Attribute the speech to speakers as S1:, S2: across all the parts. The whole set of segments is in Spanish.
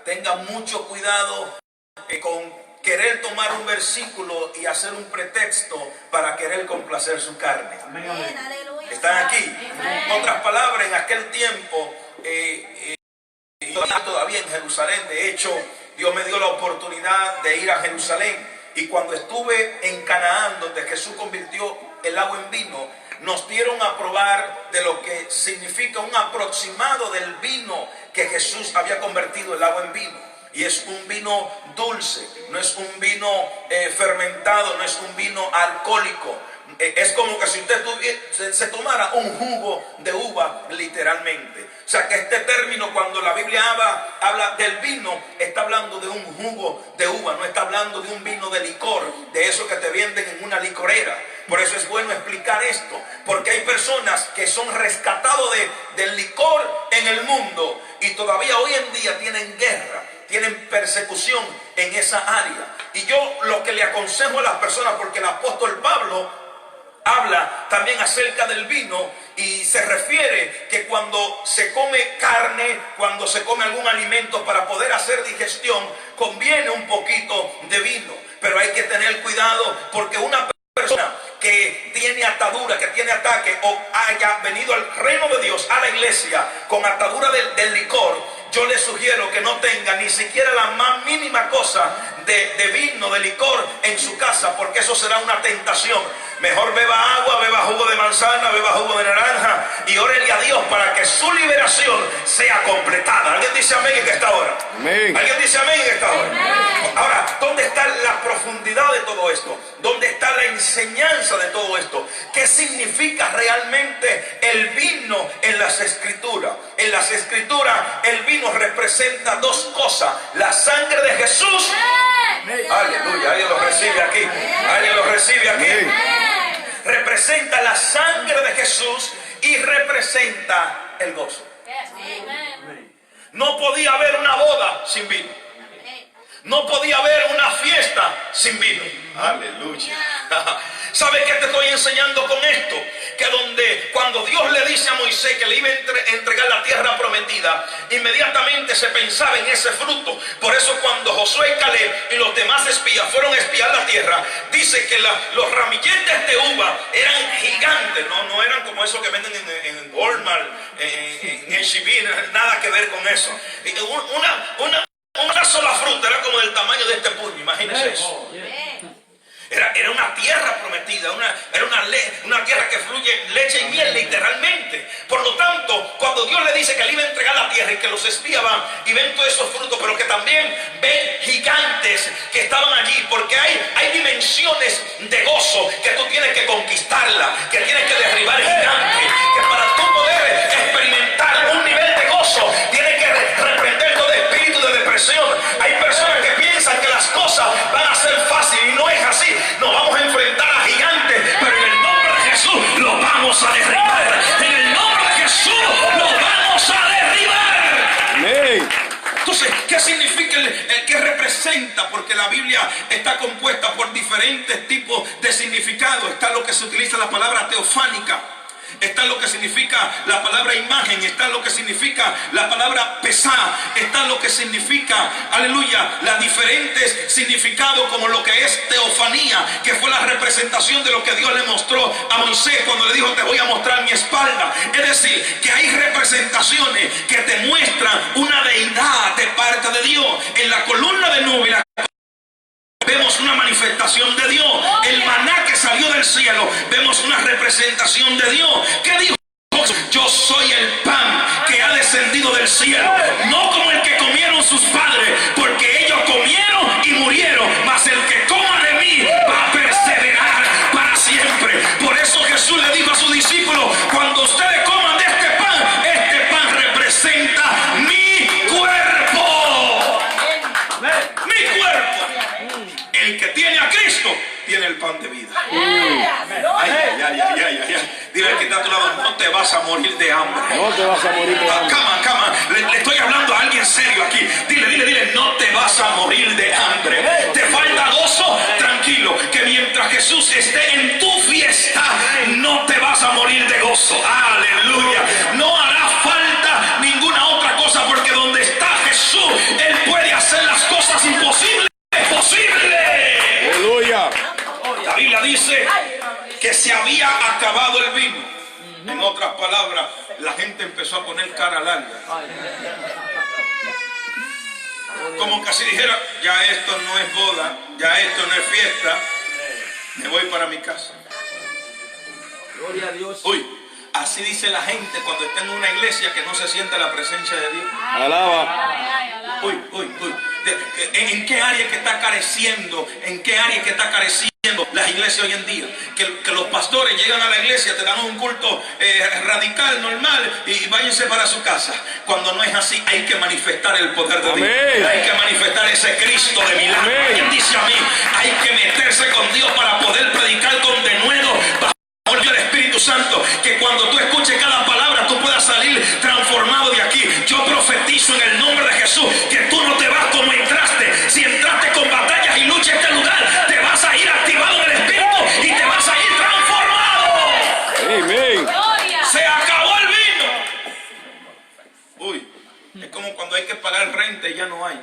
S1: tenga mucho cuidado con querer tomar un versículo y hacer un pretexto para querer complacer su carne. ¿Están aquí? En otras palabras, en aquel tiempo, todavía en Jerusalén, de hecho, Dios me dio la oportunidad de ir a Jerusalén. Y cuando estuve en Canaán, donde Jesús convirtió el agua en vino, nos dieron a probar de lo que significa un aproximado del vino que Jesús había convertido el agua en vino. Y es un vino dulce, no es un vino fermentado, no es un vino alcohólico. Es como que si usted se tomara un jugo de uva, literalmente. O sea que este término, cuando la Biblia habla del vino, está hablando de un jugo de uva, no está hablando de un vino de licor, de eso que te venden en una licorera. Por eso es bueno explicar esto, porque hay personas que son rescatados del licor en el mundo y todavía hoy en día tienen guerra, tienen persecución en esa área. Y yo lo que le aconsejo a las personas, porque el apóstol Pablo habla también acerca del vino y se refiere que cuando se come carne, cuando se come algún alimento para poder hacer digestión, conviene un poquito de vino. Pero hay que tener cuidado, porque una persona que tiene atadura, que tiene ataque, o haya venido al reino de Dios, a la iglesia, con atadura del licor, yo le sugiero que no tenga ni siquiera la más mínima cosa de vino, de licor en su casa, porque eso será una tentación. Mejor beba agua, beba jugo de manzana, beba jugo de naranja y órele a Dios para que su liberación sea completada. ¿Alguien dice amén en esta hora? Amén. ¿Alguien dice amén en esta hora? Amén. Ahora, ¿dónde está la profundidad de todo esto? ¿Dónde está la enseñanza de todo esto? ¿Qué significa realmente el vino en las escrituras? En las escrituras el vino representa dos cosas: la sangre de Jesús. Aleluya, alguien lo recibe aquí. Alguien lo recibe aquí. Representa la sangre de Jesús y representa el gozo. No podía haber una boda sin vino. No podía haber una fiesta sin vino. Aleluya. ¿Sabe qué te estoy enseñando con esto? Que cuando Dios le dice a Moisés que le iba a entregar la tierra prometida, inmediatamente se pensaba en ese fruto. Por eso cuando Josué y Caleb y los demás espías fueron a espiar la tierra, dice que los ramilletes de uva eran gigantes. No eran como esos que venden en Walmart, en H-E-B, nada que ver con eso. Una sola fruta era como del tamaño de este puño, imagínense eso. Era una tierra prometida, era una tierra que fluye leche y miel, literalmente. Por lo tanto, cuando Dios le dice que le iba a entregar la tierra y que los espías van y ven todos esos frutos, pero que también ven gigantes que estaban allí, porque hay dimensiones de gozo que tú tienes que conquistarla, que tienes que derribar gigantes, que para tú poder experimentar un nivel de gozo, tienes que reprender todo espíritu de depresión. Hay personas que piensan que las cosas van a ser fáciles y no es así. Nos vamos a enfrentar a gigantes, pero en el nombre de Jesús los vamos a derribar. En el nombre de Jesús los vamos a derribar. Amén. Entonces, ¿qué significa qué representa? Porque la Biblia está compuesta por diferentes tipos de significados. Está lo que se utiliza la palabra teofánica. Está lo que significa la palabra imagen, está lo que significa la palabra pesá, está lo que significa, aleluya, los diferentes significados como lo que es teofanía, que fue la representación de lo que Dios le mostró a Moisés cuando le dijo: te voy a mostrar mi espalda. Es decir, que hay representaciones que te muestran una deidad de parte de Dios. En la columna de nube vemos una manifestación de Dios. El maná que salió del cielo, vemos una representación de Dios. ¿Qué dijo? Yo soy el pan que ha descendido del cielo, no como el que comieron sus padres, porque ellos comieron y murieron, mas el que coma de mí va a perseverar para siempre. Por eso Jesús le dijo a sus discípulos: cuando ustedes coman de este pan representa mi cuerpo. Mi cuerpo. El que tiene a Cristo tiene el pan de vida. Dile al que está a tu lado: no te vas a morir de hambre.
S2: No te vas a morir de hambre.
S1: Cama. Le estoy hablando a alguien serio aquí. Dile, no te vas a morir de hambre. ¿Te falta gozo? Tranquilo, que mientras Jesús esté en tu fiesta, no te vas a morir de gozo. Aleluya. No hará falta ninguna otra cosa, porque donde está Jesús, Él puede había acabado el vino. En otras palabras, la gente empezó a poner cara larga. Como que así dijera, ya esto no es boda, ya esto no es fiesta, me voy para mi casa.
S2: Gloria a Dios.
S1: Uy, así dice la gente cuando está en una iglesia que no se siente la presencia de Dios.
S3: Alaba.
S1: Uy. ¿En qué área que está careciendo? ¿En qué área que está careciendo las iglesias hoy en día? Que los pastores llegan a la iglesia, te dan un culto radical, normal, y váyanse para su casa. Cuando no es así, hay que manifestar el poder de Dios.
S3: Amén.
S1: Hay que manifestar ese Cristo de milagro.
S3: Amén.
S1: Alguien dice a mí, hay que meterse con Dios para poder predicar con denuedo bajo el Espíritu Santo. Que cuando tú escuches cada palabra, tú puedas salir transformado de aquí. Yo profetizo en el nombre de Jesús que tú no te vas como entraste. Si entraste con batallas y lucha en este lugar, te vas a ir activado en el Espíritu y te vas a ir transformado.
S3: Amén.
S1: Se acabó el vino. Uy, es como cuando hay que pagar renta y ya no hay.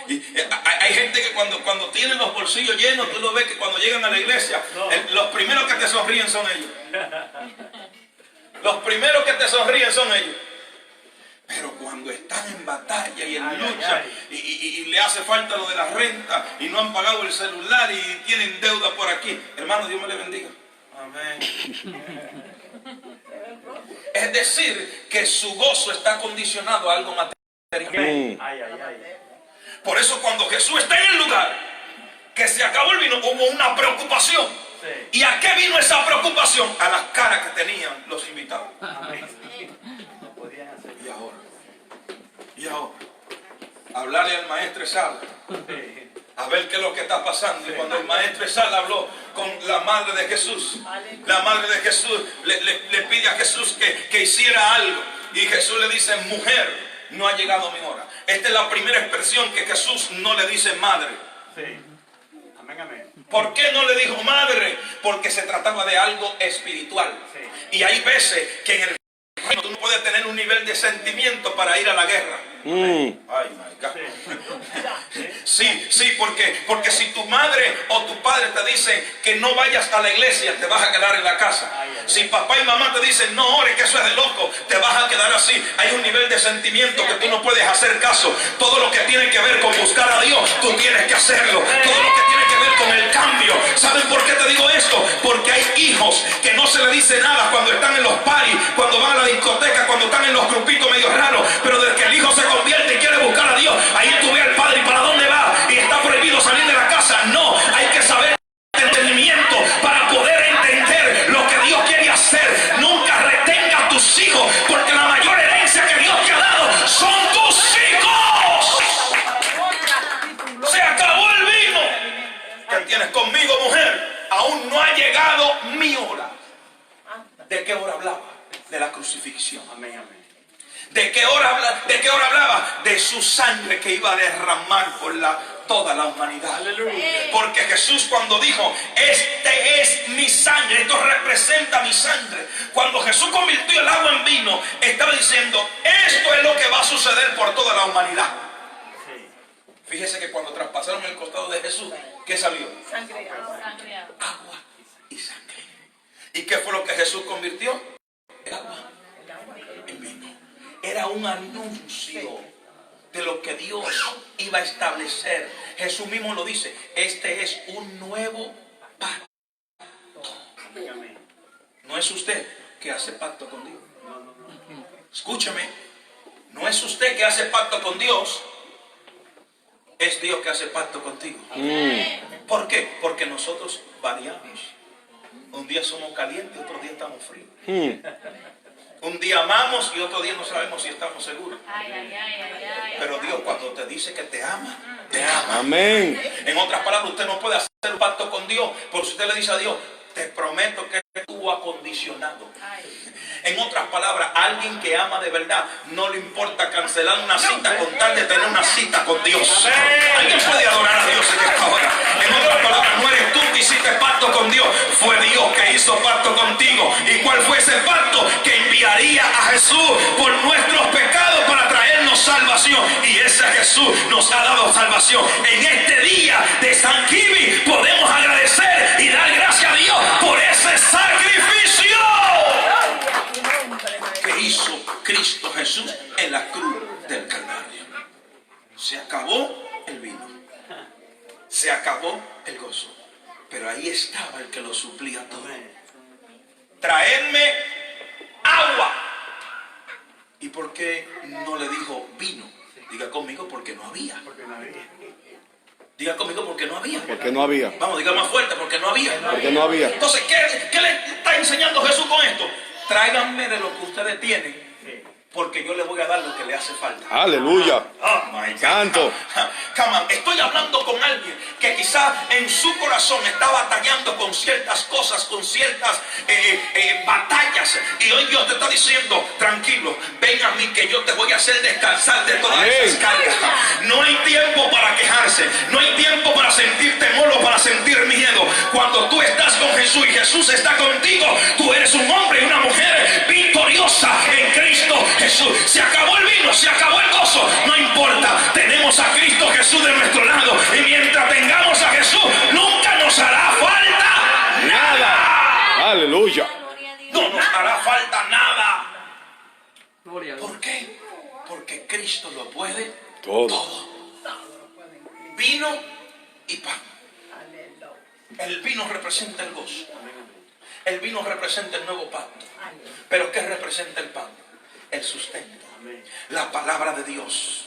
S1: Y hay gente que cuando tienen los bolsillos llenos, tú lo ves que cuando llegan a la iglesia, los primeros que te sonríen son ellos. Los primeros que te sonríen son ellos. Pero cuando están en batalla y en lucha y le hace falta lo de la renta y no han pagado el celular y tienen deuda por aquí, hermano, Dios me le bendiga. Amén. Es decir, que su gozo está condicionado a algo material. Por eso cuando Jesús está en el lugar que se acabó el vino, hubo una preocupación. ¿Y a qué vino esa preocupación? A las caras que tenían los invitados. Y ahora, hablarle al maestro Sala, a ver qué es lo que está pasando. Y cuando el maestro Sala habló con la madre de Jesús, la madre de Jesús le pide a Jesús que hiciera algo. Y Jesús le dice, mujer, no ha llegado mi hora. Esta es la primera expresión que Jesús no le dice madre. ¿Por qué no le dijo madre? Porque se trataba de algo espiritual. Y hay veces que en el reino tú no puedes tener un nivel de sentimiento para ir a la guerra. Ay, my God. Sí, porque si tu madre o tu padre te dicen que no vayas a la iglesia, te vas a quedar en la casa. Si papá y mamá te dicen no ores, que eso es de loco, te vas a quedar así. Hay un nivel de sentimiento que tú no puedes hacer caso. Todo lo que tiene que ver con buscar a Dios, tú tienes que hacerlo. Todo lo que tiene que ver con el cambio. ¿Saben por qué te digo esto? Porque hay hijos que no se le dice nada cuando están en los parties, cuando van a la discoteca, cuando están en los grupitos medio raros. Pero desde que el hijo se convierte y quiere buscar a Dios, ahí tú ves al padre y para dónde va. Y está prohibido salir de la casa. No, hay que saber entendimiento para poder entender lo que Dios quiere hacer. Nunca retenga a tus hijos, porque la mayor herencia que Dios te ha dado son tus hijos. Se acabó el vino. ¿Qué tienes conmigo, mujer? Aún no ha llegado mi hora. ¿De qué hora hablaba? De la crucifixión. Amén, amén. ¿De qué hora hablaba? De su sangre que iba a derramar por toda la humanidad. Aleluya. Porque Jesús cuando dijo, este es mi sangre, esto representa mi sangre. Cuando Jesús convirtió el agua en vino, estaba diciendo, esto es lo que va a suceder por toda la humanidad. Fíjese que cuando traspasaron el costado de Jesús, ¿qué salió? Sangre. Agua y sangre. ¿Y qué fue lo que Jesús convirtió? El agua en vino. Era un anuncio de lo que Dios iba a establecer. Jesús mismo lo dice, este es un nuevo pacto. No es usted que hace pacto con Dios. Escúcheme, no es usted que hace pacto con Dios, es Dios que hace pacto contigo. ¿Por qué? Porque nosotros variamos. Un día somos calientes, otro día estamos fríos. Un día amamos y otro día no sabemos si estamos seguros. Pero Dios cuando te dice que te ama, te ama.
S3: Amén.
S1: En otras palabras, usted no puede hacer un pacto con Dios, porque si usted le dice a Dios, te prometo que estuvo acondicionado. En otras palabras, alguien que ama de verdad no le importa cancelar una cita con tal de tener una cita con Dios. Alguien puede adorar a Dios en esta hora. En otras palabras, no eres tú que hiciste pacto con Dios, fue Dios que hizo pacto contigo. ¿Y cuál fue ese pacto? Que enviaría a Jesús por nuestros pecados para traernos salvación. Y ese gracias a Jesús nos ha dado salvación. En este día de San Kimi podemos agradecer y dar gracias a Dios por ese sacrificio que hizo Cristo Jesús en la cruz del Calvario. Se acabó el vino, se acabó el gozo, pero ahí estaba el que lo suplía todo. Traedme agua. ¿Y por qué no le dijo vino? Diga conmigo, porque no había. Diga conmigo, porque no había.
S3: Porque no había.
S1: Vamos, diga más fuerte, porque no había.
S3: Porque no había.
S1: Entonces, ¿qué le está enseñando Jesús con esto? Tráiganme de lo que ustedes tienen, porque yo les voy a dar lo que le hace falta.
S3: Aleluya.
S1: Oh my God.
S3: Santo.
S1: Come on. Estoy hablando con alguien que quizás en su corazón está batallando con ciertas cosas, con ciertas batallas. Y hoy Dios te está diciendo, tranquilo, ven a mí que yo te voy a hacer descansar de todas esas cargas. No hay tiempo para quejarse, no hay tiempo para sentir temor o para sentir miedo. Cuando tú estás con Jesús y Jesús está contigo, tú eres un hombre y una mujer victoriosa en Cristo Jesús. Se acabó el vino, se acabó el gozo, no importa, tenemos a Cristo Jesús de nuestro lado, y mientras tengamos a Jesús nunca nos hará falta nada.
S3: Aleluya.
S1: No nos hará falta nada.
S2: Gloria a Dios.
S1: ¿Por qué? Porque Cristo lo puede
S3: Todo.
S1: todo. Vino y pan. El vino representa el gozo, el vino representa el nuevo pacto. Pero ¿qué representa el pan? El sustento, la palabra de Dios,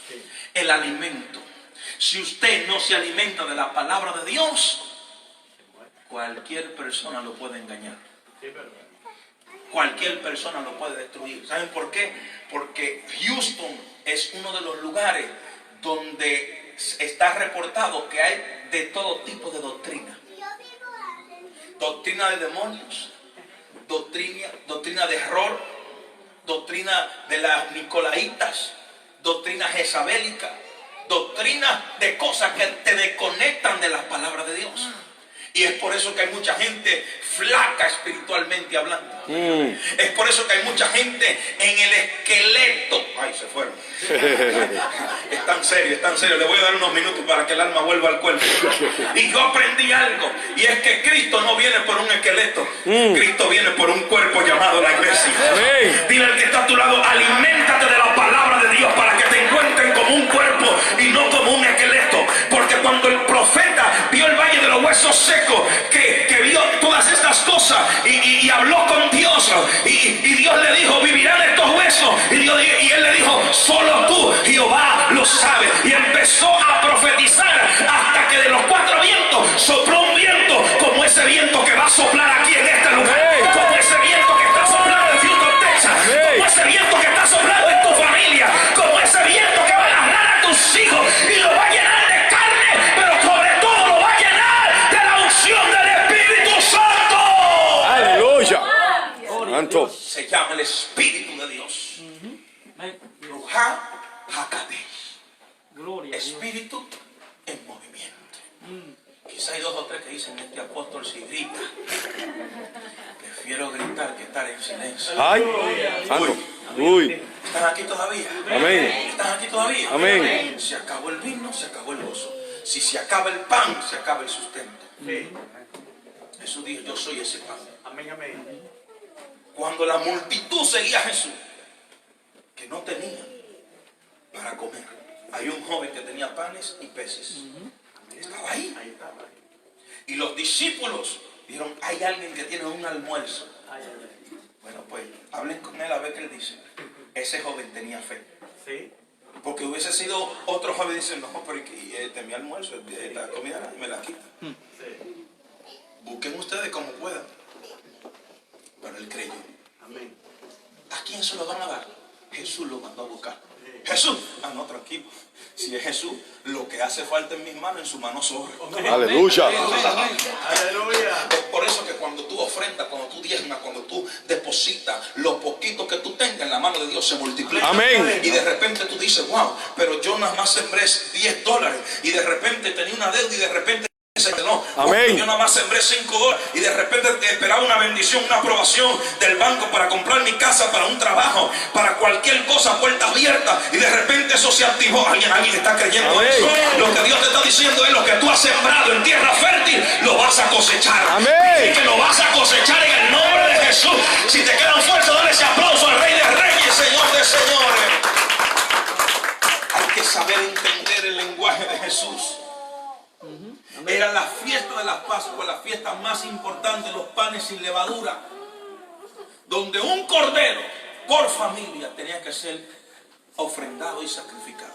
S1: el alimento. Si usted no se alimenta de la palabra de Dios, cualquier persona lo puede engañar. Cualquier persona lo puede destruir. ¿Saben por qué? Porque Houston es uno de los lugares donde está reportado que hay de todo tipo de doctrina. Doctrina de demonios, doctrina de error, doctrina de las nicolaitas, doctrina jezabélica, doctrina de cosas que te desconectan de las palabras de Dios. Y es por eso que hay mucha gente flaca espiritualmente hablando. Es por eso que hay mucha gente en el esqueleto. Ay, se fueron. Es tan serio. Le voy a dar unos minutos para que el alma vuelva al cuerpo. Y yo aprendí algo. Y es que Cristo no viene por un esqueleto. Cristo viene por un cuerpo llamado la iglesia. Dile al que está a tu lado, aliméntate de la palabra de Dios para que te encuentren como un cuerpo y no como un esqueleto. Porque cuando el profeta vio el valle de los huesos secos, que vio todas estas cosas y habló con Dios, y Dios le dijo, vivirán estos huesos, y él le dijo, solo tú, Jehová, lo sabes. Y empezó a profetizar hasta que de los cuatro vientos sopló un viento como ese viento que va a soplar aquí en este lugar, como ese viento que está soplando en Houston, Texas, como ese viento que está soplando en tu familia, como ese viento que va a agarrar a tus hijos y lo va a llenar de carne, pero sobre todo lo va a llenar de la unción del Espíritu Santo.
S3: Aleluya. Santo.
S1: Se llama el Espíritu de Dios. Ruja Hakadesh.
S2: Gloria a Dios.
S1: Espíritu en movimiento. Quizá hay dos o tres que dicen, este apóstol si grita. Prefiero gritar que estar en silencio.
S3: Ay. Santo. Uy.
S1: ¿Están aquí todavía?
S3: Amén.
S1: ¿Están aquí todavía?
S3: Amén.
S1: Se acabó el vino, se acabó el gozo. Si se acaba el pan, se acaba el sustento. Jesús dijo, yo soy ese pan.
S2: Amén, amén.
S1: Cuando la multitud seguía a Jesús, que no tenía para comer, hay un joven que tenía panes y peces. Estaba ahí. Y los discípulos dijeron, hay alguien que tiene un almuerzo. Bueno, pues hablen con él a ver qué él dice. Ese joven tenía fe.
S2: Sí.
S1: Porque hubiese sido otro joven y dice, no, pero mi almuerzo, la comida me la quita. Busquen ustedes como puedan. Pero él creyó.
S2: Amén.
S1: ¿A quién se lo van a dar? Jesús lo mandó a buscar. Jesús, no, tranquilo. Si es Jesús, lo que hace falta en mis manos, en su mano sobra.
S3: Aleluya.
S2: Aleluya.
S1: Es por eso que cuando tú ofrendas, cuando tú diezmas, cuando tú depositas, lo poquito que tú tengas en la mano de Dios se multiplica.
S3: Amén.
S1: Y de repente tú dices, wow, pero yo nada más sembré $10. Y de repente tenía una deuda y de repente se dice que no.
S3: Amén.
S1: Yo nada más sembré $5 y de repente esperaba una bendición, una aprobación del banco para comprar mi casa, para un trabajo, para cualquier cosa, puerta abierta, y de repente eso se activó. Alguien está creyendo
S3: Amén.
S1: eso. Lo que Dios te está diciendo es: lo que tú has sembrado en tierra fértil, lo vas a cosechar.
S3: Amén.
S1: Y que lo vas a cosechar en el nombre de Jesús. Si te quedan fuerzas, dale ese aplauso al Rey de Reyes, Señor de Señores. Hay que saber entender el lenguaje de Jesús. Era la fiesta de las Pascuas, la fiesta más importante, los panes sin levadura, donde un cordero por familia tenía que ser ofrendado y sacrificado.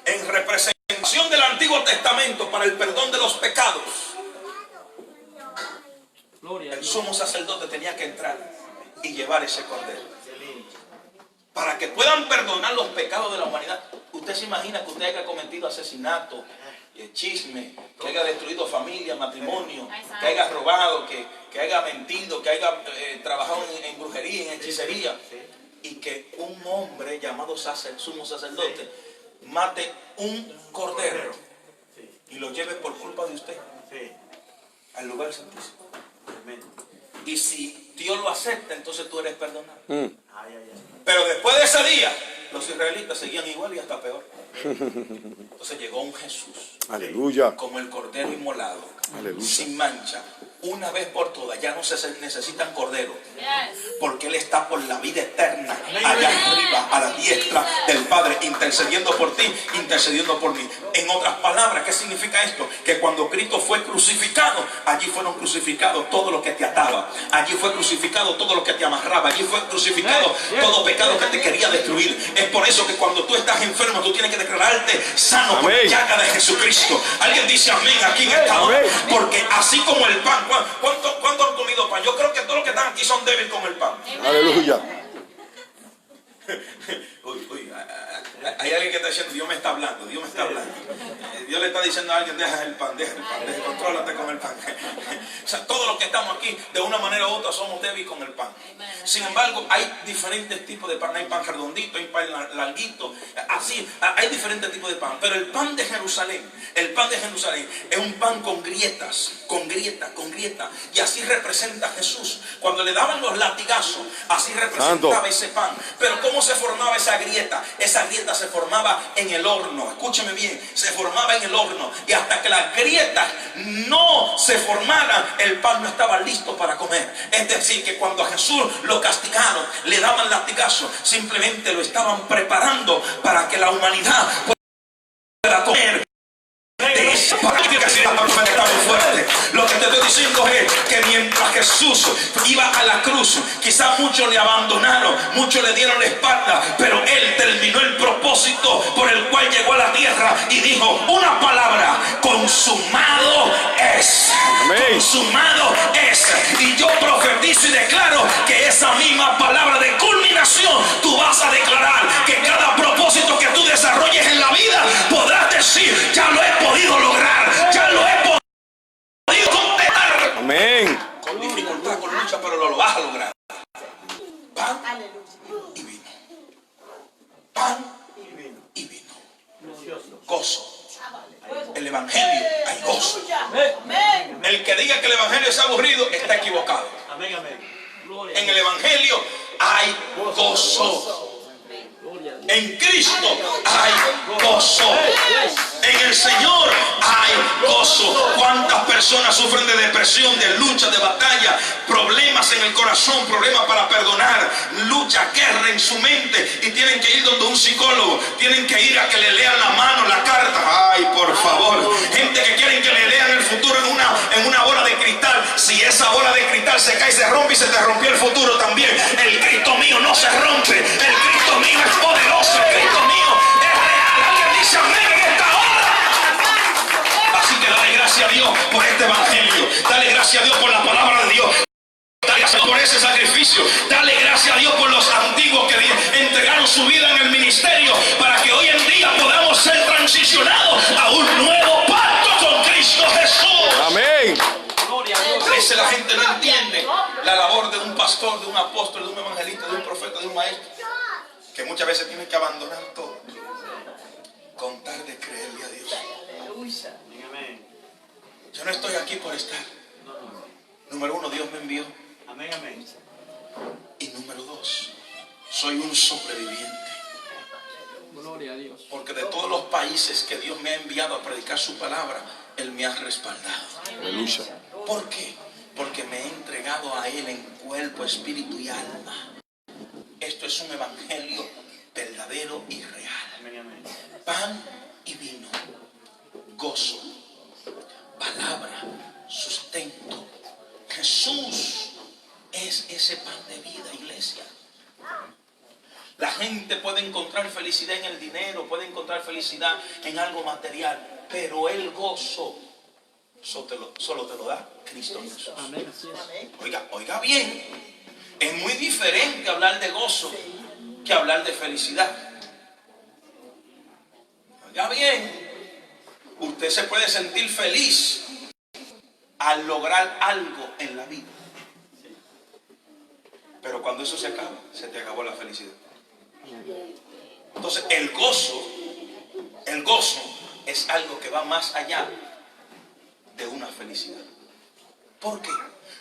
S1: En representación del Antiguo Testamento para el perdón de los pecados, el sumo sacerdote tenía que entrar y llevar ese cordero para que puedan perdonar los pecados de la humanidad. Usted se imagina que usted haya cometido asesinato, chisme, que haya destruido familia, matrimonio, que haya robado, que haya mentido, que haya trabajado en brujería, en hechicería, y que un hombre llamado sumo sacerdote mate un cordero y lo lleve por culpa de usted al lugar santísimo. Y si Dios lo acepta, entonces tú eres perdonado. Pero después de ese día, los israelitas seguían igual y hasta peor. Entonces llegó un Jesús,
S3: Aleluya.
S1: como el cordero inmolado,
S3: Aleluya.
S1: sin mancha, una vez por todas. Ya no se necesitan corderos, porque Él está por la vida eterna, allá arriba, a la diestra del Padre, intercediendo por ti, intercediendo por mí. En otras palabras, ¿qué significa esto? Que cuando Cristo fue crucificado, allí fueron crucificados todo lo que te ataba, allí fue crucificado todo lo que te amarraba, allí fue crucificado todo pecado que te quería destruir. Es por eso que cuando tú estás enfermo, tú tienes que declararte sano por la llaga de Jesucristo. Alguien dice amén aquí en esta hora, porque así como el pan, ¿cuánto han comido pan? Yo creo que todos los que están aquí son débiles con el pan.
S3: Aleluya.
S1: Hay alguien que está diciendo: Dios me está hablando, Dios me está hablando. Dios le está diciendo a alguien: deja el pan, contrólate con el pan. O sea, todos los que estamos aquí, de una manera u otra, somos débiles con el pan. Sin embargo, hay diferentes tipos de pan. Hay pan redondito, hay pan larguito, así, hay diferentes tipos de pan. Pero el pan de Jerusalén es un pan con grietas, con grieta. Y así representa a Jesús. Cuando le daban los latigazos, así representaba ese pan. Pero ¿cómo se formaba esa grieta? Esa grieta se formaba en el horno. Escúcheme bien, se formaba en el horno. Y hasta que las grietas no se formaran, el pan no estaba listo para comer. Es decir, que cuando a Jesús lo castigaron, le daban latigazos, simplemente lo estaban preparando para que la humanidad pueda comer de esa práctica que está muy fuerte. Lo que te estoy diciendo es que mientras Jesús iba a la cruz, quizás muchos le abandonaron, muchos le dieron la espalda, pero Él terminó el propósito por el cual llegó a la tierra y dijo una palabra: consumado es.
S3: Amén.
S1: Consumado es. Y yo profetizo y declaro que esa misma palabra de culminación tú vas a declarar, que cada propósito que tú desarrolles en la vida podrás decir: ya lo he podido lograr, ya lo he podido completar.
S3: Amén.
S1: Con dificultad, con lucha, pero lo vas a lograr. Pan y vino. Pan y vino. Gozo. El evangelio, hay gozo. El que diga que el evangelio es aburrido está equivocado. En el evangelio hay gozo. En Cristo hay gozo. En el Señor hay gozo. ¿Cuántas personas sufren de depresión, de lucha, de batalla, problemas en el corazón, problemas para perdonar, lucha, guerra en su mente, y tienen que ir donde un psicólogo, tienen que ir a que le lean la mano, la carta? Ay, por favor. Gente que quieren que le lean el futuro en una bola de cristal. Si esa bola de cristal se cae, se rompe y se te rompió el futuro también. El Cristo mío no se rompe. El Cristo mío es poderoso. El Cristo mío es real. Alguien dice amén en esta hora. Así que dale gracias a Dios por este evangelio. Dale gracias a Dios por la palabra de Dios. Dale gracias por ese sacrificio. Dale gracias a Dios por los antiguos que entregaron su vida en el ministerio, para que hoy en día podamos ser transicionados a un nuevo pacto con Cristo Jesús.
S3: Amén.
S1: A veces la gente no entiende la labor de un pastor, de un apóstol, de un evangelista, de un profeta, de un maestro, que muchas veces tienen que abandonar todo con tal de creerle a Dios. Yo no estoy aquí por estar. Número uno, Dios me envió.
S2: Amén, amén.
S1: Y número dos, soy un sobreviviente.
S2: Gloria a Dios.
S1: Porque de todos los países que Dios me ha enviado a predicar su palabra, Él me ha respaldado.
S3: Aleluya.
S1: ¿Por qué? Porque me he entregado a Él en cuerpo, espíritu y alma. Esto es un evangelio verdadero y real.
S2: Amén, amén.
S1: Pan y vino, gozo, palabra, sustento. Jesús es ese pan de vida, iglesia. La gente puede encontrar felicidad en el dinero, puede encontrar felicidad en algo material, pero el gozo solo te lo da Cristo Jesús.
S2: Amén, así es.
S1: Oiga bien, es muy diferente hablar de gozo que hablar de felicidad. Oiga bien, usted se puede sentir feliz al lograr algo en la vida, pero cuando eso se acaba, se te acabó la felicidad. Entonces el gozo es algo que va más allá de una felicidad. ¿Por qué?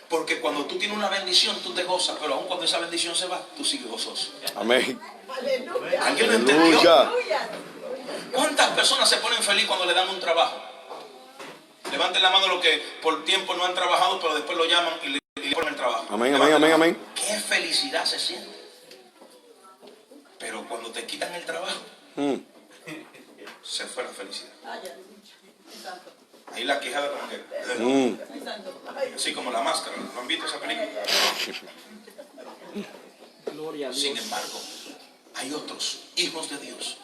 S1: Porque cuando tú tienes una bendición, tú te gozas, pero aun cuando esa bendición se va, tú sigues gozoso.
S3: Amén.
S1: ¿Alguien lo entendió?
S3: Aleluya.
S1: ¿Cuántas personas se ponen felices cuando le dan un trabajo? Levanten la mano los que por tiempo no han trabajado, pero después lo llaman y le ponen el trabajo.
S3: Amén, amén, amén, amén.
S1: Qué felicidad se siente. Pero cuando te quitan el trabajo, se fue la felicidad. Ahí la quejada como que, así como La Máscara. ¿No han visto esa película?
S2: Gloria a
S1: Sin
S2: Dios.
S1: embargo, hay otros hijos de Dios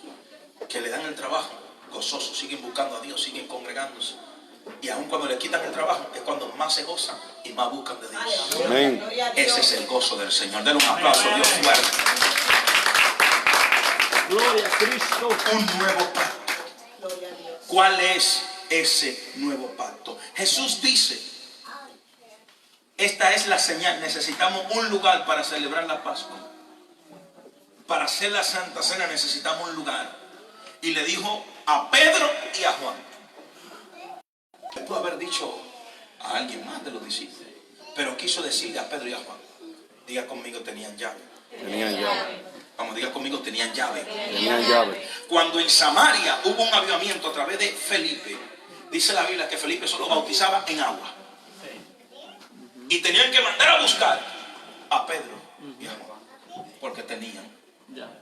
S1: que le dan el trabajo gozosos, siguen buscando a Dios, siguen congregándose. Y aun cuando le quitan el trabajo, es cuando más se gozan y más buscan de Dios.
S3: Amén.
S1: Ese es el gozo del Señor. Denle un aplauso a Dios fuerte.
S2: Gloria a Cristo.
S1: Un nuevo pacto. ¿Cuál es ese nuevo pacto? Jesús dice, esta es la señal. Necesitamos un lugar para celebrar la Pascua. Para hacer la Santa Cena necesitamos un lugar. Y le dijo a Pedro y a Juan. Le pudo haber dicho a alguien más de los discípulos, pero quiso decirle a Pedro y a Juan. Diga conmigo, tenían llave.
S3: Tenían llave.
S1: Vamos, diga conmigo, tenían llave.
S3: Tenían llave.
S1: Cuando en Samaria hubo un avivamiento a través de Felipe, dice la Biblia que Felipe solo bautizaba en agua. Y tenían que mandar a buscar a Pedro y a Juan, porque tenían llave.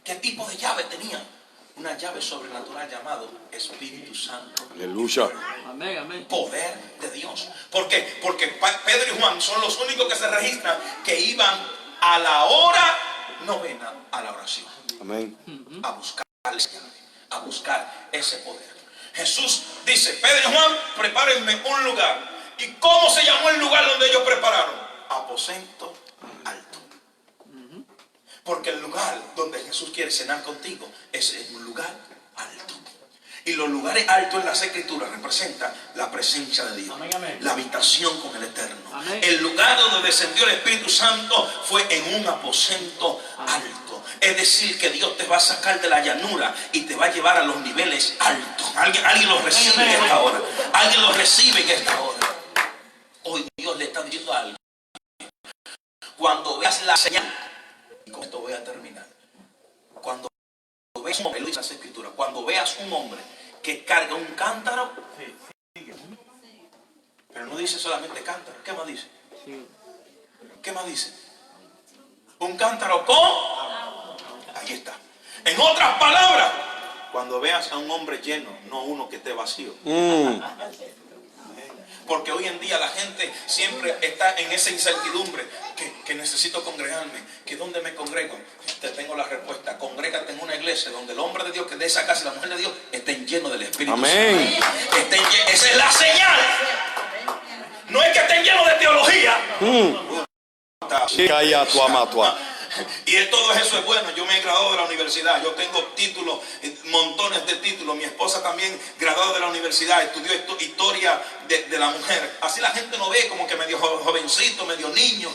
S1: ¿Qué tipo de llave tenían? Una llave sobrenatural llamado Espíritu Santo.
S3: Aleluya.
S2: Amén, amén.
S1: Poder de Dios. ¿Por qué? Porque Pedro y Juan son los únicos que se registran que iban a la hora novena a la oración.
S3: Amén.
S1: A buscar el Señor, a buscar ese poder. Jesús dice, Pedro y Juan, prepárenme un lugar. ¿Y cómo se llamó el lugar donde ellos prepararon? Aposento alto. Porque el lugar donde Jesús quiere cenar contigo es un lugar alto. Y los lugares altos en las Escrituras representan la presencia de Dios.
S2: Amén, amén.
S1: La habitación con el Eterno.
S2: Amén.
S1: El lugar donde descendió el Espíritu Santo fue en un aposento alto. Es decir, que Dios te va a sacar de la llanura y te va a llevar a los niveles altos. Alguien lo recibe en esta hora. Alguien lo recibe en esta hora. Hoy Dios le está diciendo algo. Cuando veas la señal, y con esto voy a terminar. Cuando veas un hombre, lo dice las Escrituras, cuando veas un hombre que carga un cántaro, pero no dice solamente cántaro, ¿qué más dice? ¿Qué más dice? Un cántaro con, ahí está. En otras palabras, cuando veas a un hombre lleno, no uno que esté vacío. Porque hoy en día la gente siempre está en esa incertidumbre que necesito congregarme, que ¿dónde me congrego? Te tengo la respuesta. Congrégate en una iglesia donde el hombre de Dios que de esa casa y la mujer de Dios estén llenos del Espíritu
S3: Amén.
S1: Santo. Esa es la señal. No es que estén llenos de teología.
S3: Calla tu amatua.
S1: Y todo eso es bueno. Yo me he graduado de la universidad. Yo tengo títulos montones de títulos. Mi esposa también graduada de la universidad, estudió historia de la mujer. Así la gente no ve como que medio jovencito, medio niño,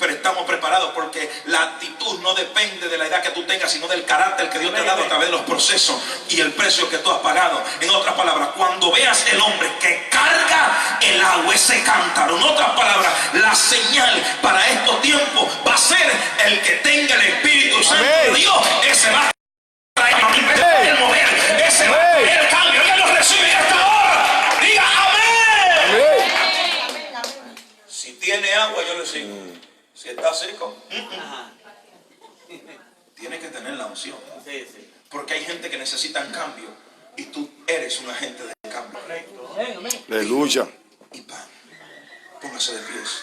S1: pero estamos preparados porque la actitud no depende de la edad que tú tengas, sino del carácter que Dios te ha dado a través de los procesos y el precio que tú has pagado. En otras palabras, cuando veas el hombre que carga el agua, ese cántaro, en otras palabras, la señal para estos tiempos va a ser el que tenga el Espíritu Santo de Dios. Ese va a traer el mover, ese va a traer el cambio. Ya lo recibe en esta hora. Diga amén. Si tiene agua, yo le sigo. Si está seco, tiene que tener la unción. Porque hay gente que necesita cambio y tú eres un agente de cambio.
S3: Aleluya.
S1: Y pan. Póngase de pies.